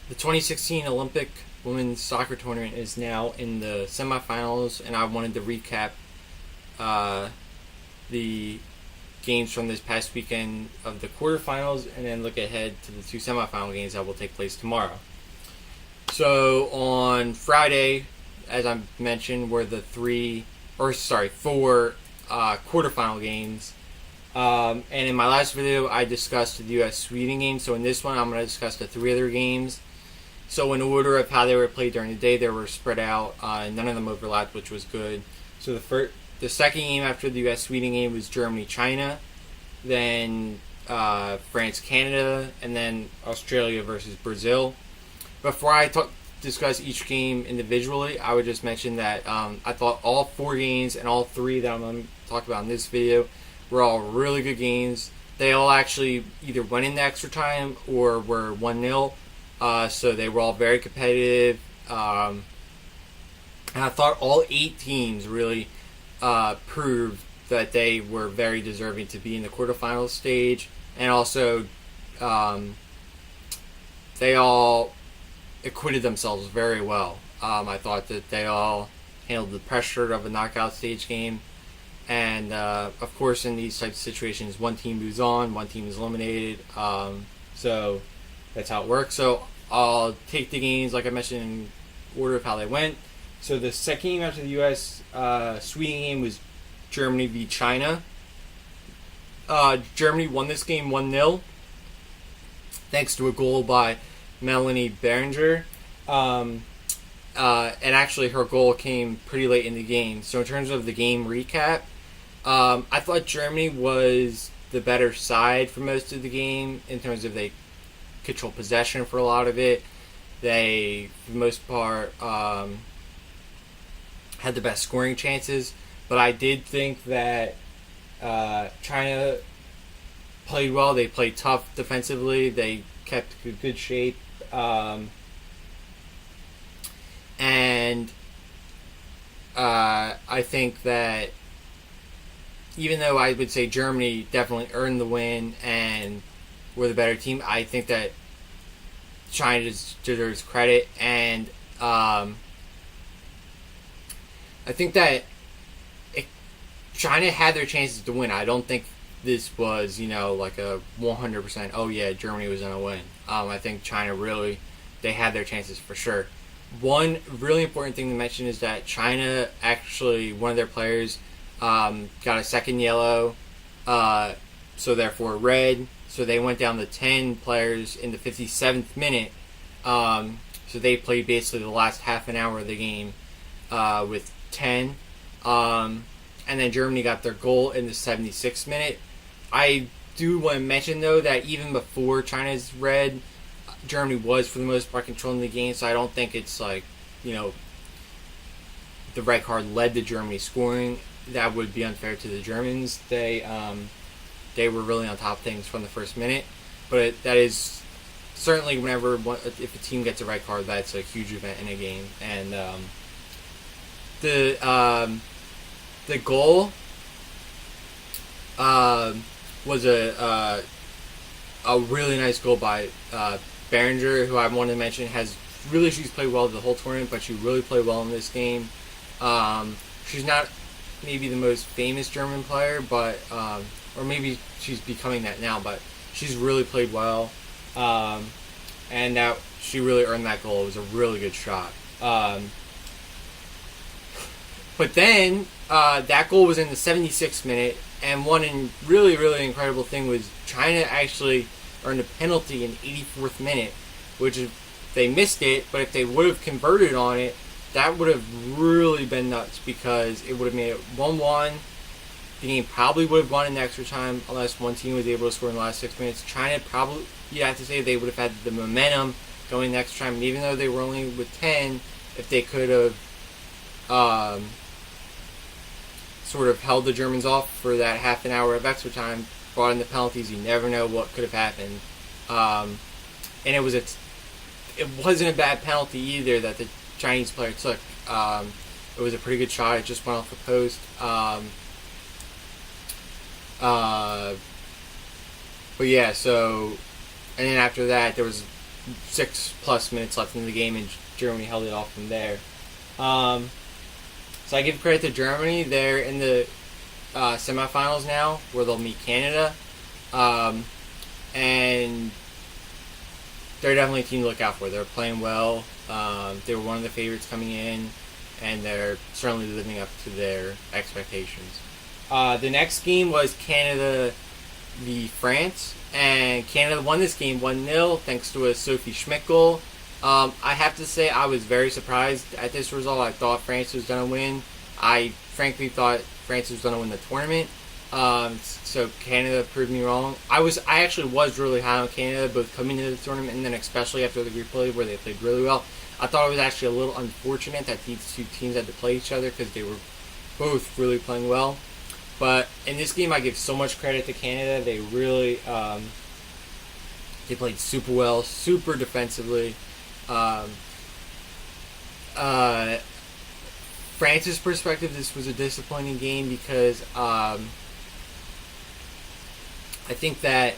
The 2016 Olympic women's soccer tournament is now in the semifinals, and I wanted to recap the games from this past weekend of the quarterfinals and then look ahead to the two semifinal games that will take place tomorrow. So on Friday, as I mentioned, were the four quarterfinal games. And in my last video, I discussed the U.S. Sweden game. So in this one, I'm going to discuss the three other games. So in order of how they were played during the day, they were spread out. None of them overlapped, which was good. So the second game after the U.S. Sweden game was Germany China, then France Canada, and then Australia versus Brazil. Before I discuss each game individually, I would just mention that I thought all four games and all three that I'm going to talk about in this video were all really good games. They all actually either went into extra time or were 1-0. So they were all very competitive. And I thought all 8 teams really proved that they were very deserving to be in the quarterfinal stage. And also, they all acquitted themselves very well. I thought that they all handled the pressure of a knockout stage game. And, of course, in these types of situations, one team moves on, one team is eliminated. So that's how it works. So I'll take the games, like I mentioned, in order of how they went. So the second game after the U.S. Sweden game was Germany v. China. Germany won this game 1-0, thanks to a goal by Melanie Behringer. And actually, her goal came pretty late in the game. So in terms of the game recap, I thought Germany was the better side for most of the game in terms of they control possession for a lot of it. They, for the most part, had the best scoring chances. But I did think that China played well. They played tough defensively. They kept good shape. And I think that even though I would say Germany definitely earned the win and were the better team, I think that China deserves credit. And I think that China had their chances to win. I don't think this was, like a 100%, oh yeah, Germany was going to win. I think China really, they had their chances for sure. One really important thing to mention is that China actually, one of their players got a second yellow, so therefore red. So they went down to 10 players in the 57th minute. So they played basically the last half an hour of the game with 10. And then Germany got their goal in the 76th minute. I do want to mention, though, that even before China's red, Germany was, for the most part, controlling the game. So I don't think it's like, the red card led to Germany scoring. That would be unfair to the Germans. They were really on top of things from the first minute. But that is certainly if a team gets a red card, that's a huge event in a game. And the goal was a really nice goal by Behringer, who I want to mention she's played well the whole tournament, but she really played well in this game. She's not maybe the most famous German player, but or maybe she's becoming that now, but she's really played well, and that she really earned that goal. It was a really good shot. But then that goal was in the 76th minute, and one really, really incredible thing was China actually earned a penalty in the 84th minute, which if they missed it, but if they would have converted on it, that would have really been nuts because it would have made it 1-1. The game probably would have gone in extra time unless one team was able to score in the last 6 minutes. China probably, you have to say, they would have had the momentum going in extra time. And even though they were only with 10, if they could have sort of held the Germans off for that half an hour of extra time, brought in the penalties, you never know what could have happened. And it wasn't a bad penalty either that the Chinese player took. It was a pretty good shot. It just went off the post. But yeah, so, and then after that, there was 6+ minutes left in the game, and Germany held it off from there. So I give credit to Germany. They're in the semifinals now, where they'll meet Canada, and they're definitely a team to look out for. They're playing well. They were one of the favorites coming in, and they're certainly living up to their expectations. The next game was Canada v. France, and Canada won this game 1-0 thanks to a Sophie Schmidt goal. I have to say I was very surprised at this result. I thought France was going to win. I frankly thought France was going to win the tournament. So Canada proved me wrong. I actually was really high on Canada, both coming into the tournament and then especially after the group play where they played really well. I thought it was actually a little unfortunate that these two teams had to play each other because they were both really playing well. But in this game, I give so much credit to Canada. They really they played super well, super defensively. France's perspective, this was a disappointing game because I think that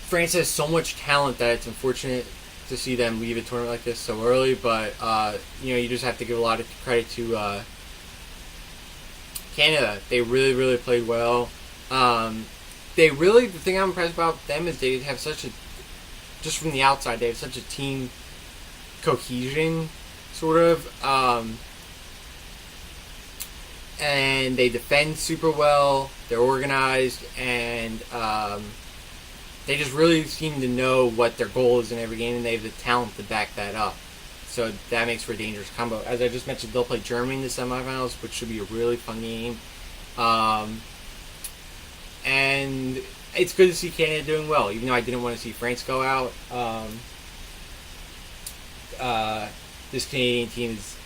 France has so much talent that it's unfortunate to see them leave a tournament like this so early. But you just have to give a lot of credit to Canada. They really, really played well. The thing I'm impressed about them is they have just from the outside, they have such a team cohesion, sort of, and they defend super well. They're organized, and they just really seem to know what their goal is in every game, and they have the talent to back that up. So that makes for a dangerous combo. As I just mentioned, they'll play Germany in the semifinals, which should be a really fun game. And it's good to see Canada doing well, even though I didn't want to see France go out. This Canadian team is,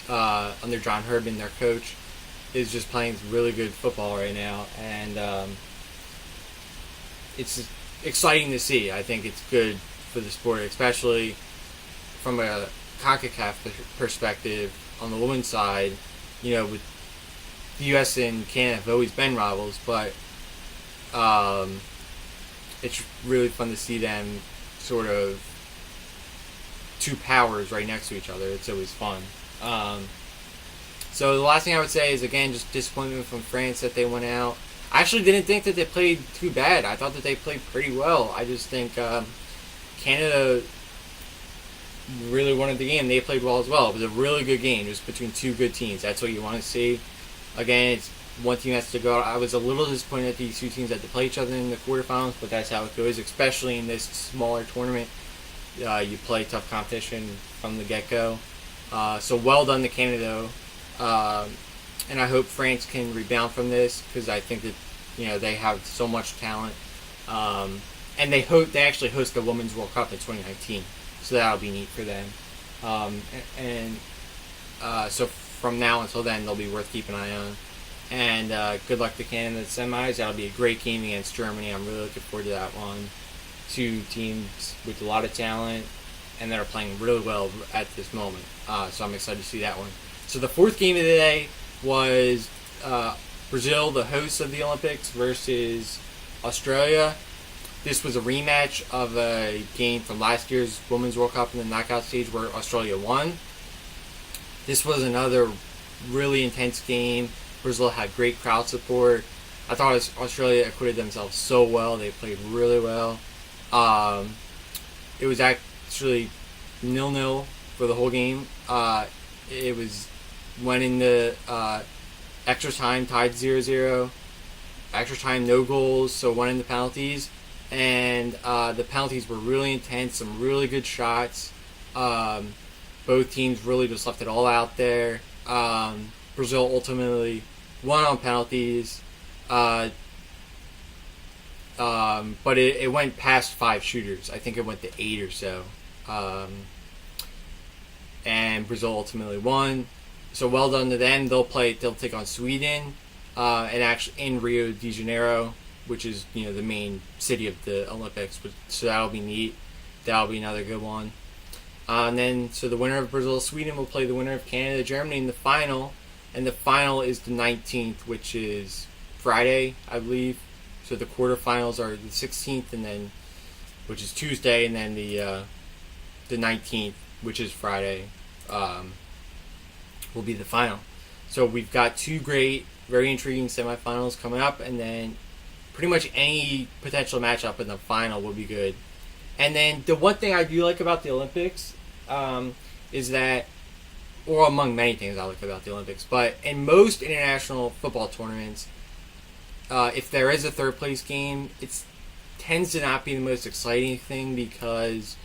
under John Herdman, their coach, is just playing really good football right now, and it's exciting to see. I think it's good for the sport, especially from a CONCACAF perspective on the women's side. With the U.S. and Canada have always been rivals, but it's really fun to see them sort of two powers right next to each other. It's always fun. So the last thing I would say is, again, just disappointment from France that they went out. I actually didn't think that they played too bad. I thought that they played pretty well. I just think Canada really wanted the game. They played well as well. It was a really good game. It was between two good teams. That's what you want to see. Again, it's one team has to go out. I was a little disappointed that these two teams had to play each other in the quarterfinals, but that's how it goes, especially in this smaller tournament. You play tough competition from the get-go. So well done to Canada. And I hope France can rebound from this, because I think that they have so much talent. And they actually host the Women's World Cup in 2019, so that'll be neat for them. So from now until then, they'll be worth keeping an eye on. And good luck to Canada in the semis. That'll be a great game against Germany. I'm really looking forward to that one. Two teams with a lot of talent and that are playing really well at this moment. So I'm excited to see that one. So the fourth game of the day was Brazil, the hosts of the Olympics, versus Australia. This was a rematch of a game from last year's Women's World Cup in the knockout stage where Australia won. This was another really intense game. Brazil had great crowd support. I thought Australia acquitted themselves so well. They played really well. It was actually 0-0 for the whole game. It went into extra time, tied 0-0. Extra time, no goals, so went into penalties. And the penalties were really intense, some really good shots. Both teams really just left it all out there. Brazil ultimately won on penalties. But it went past 5 shooters. I think it went to 8 or so. And Brazil ultimately won. So well done to them. They'll take on Sweden, and actually in Rio de Janeiro, which is the main city of the Olympics. So that'll be neat. That'll be another good one. And then so the winner of Brazil Sweden will play the winner of Canada Germany in the final, and the final is the 19th, which is Friday, I believe. So the quarterfinals are the 16th, and then which is Tuesday, and then the 19th, which is Friday, will be the final. So we've got two great, very intriguing semifinals coming up, and then pretty much any potential matchup in the final will be good. And then the one thing I do like about the Olympics is that, or among many things I like about the Olympics, but in most international football tournaments, if there is a third place game, it tends to not be the most exciting thing because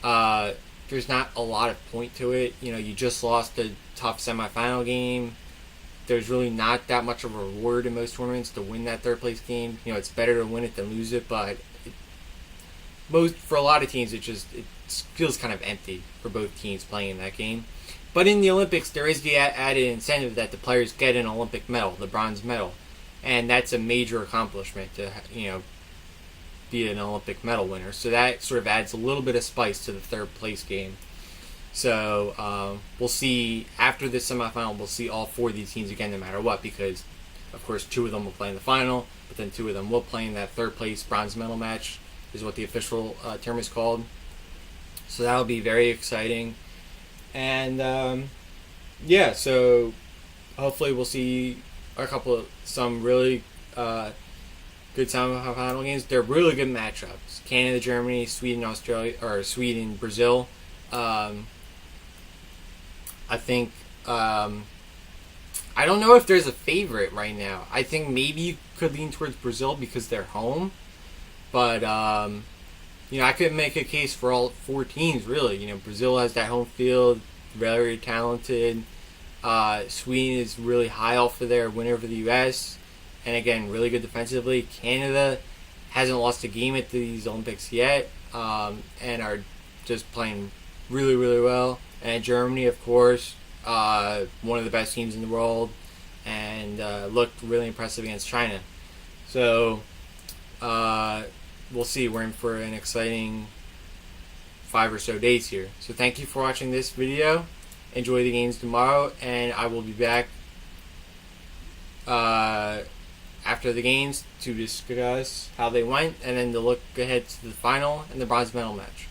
there's not a lot of point to it. You know, you just lost a tough semifinal game. There's really not that much of a reward in most tournaments to win that third place game. You know, it's better to win it than lose it, but for a lot of teams, it feels kind of empty for both teams playing in that game. But in the Olympics, there is the added incentive that the players get an Olympic medal, the bronze medal, and that's a major accomplishment to be an Olympic medal winner. So that sort of adds a little bit of spice to the third place game. So we'll see after this semifinal. We'll see all four of these teams again, no matter what, because of course two of them will play in the final, but then two of them will play in that third place bronze medal match, is what the official term is called. So that'll be very exciting. And so hopefully we'll see some really good semifinal games. They're really good matchups. Canada, Germany, Sweden, Australia, or Sweden, Brazil. I think I don't know if there's a favorite right now. I think maybe you could lean towards Brazil because they're home, but I could make a case for all four teams, really. Brazil has that home field, very talented. Sweden is really high off of their win over the U.S., and again, really good defensively. Canada hasn't lost a game at these Olympics yet, and are just playing really, really well. And Germany, of course, one of the best teams in the world, and looked really impressive against China. So we'll see. We're in for an exciting 5 or so days here. So thank you for watching this video. Enjoy the games tomorrow, and I will be back after the games to discuss how they went, and then to look ahead to the final and the bronze medal match.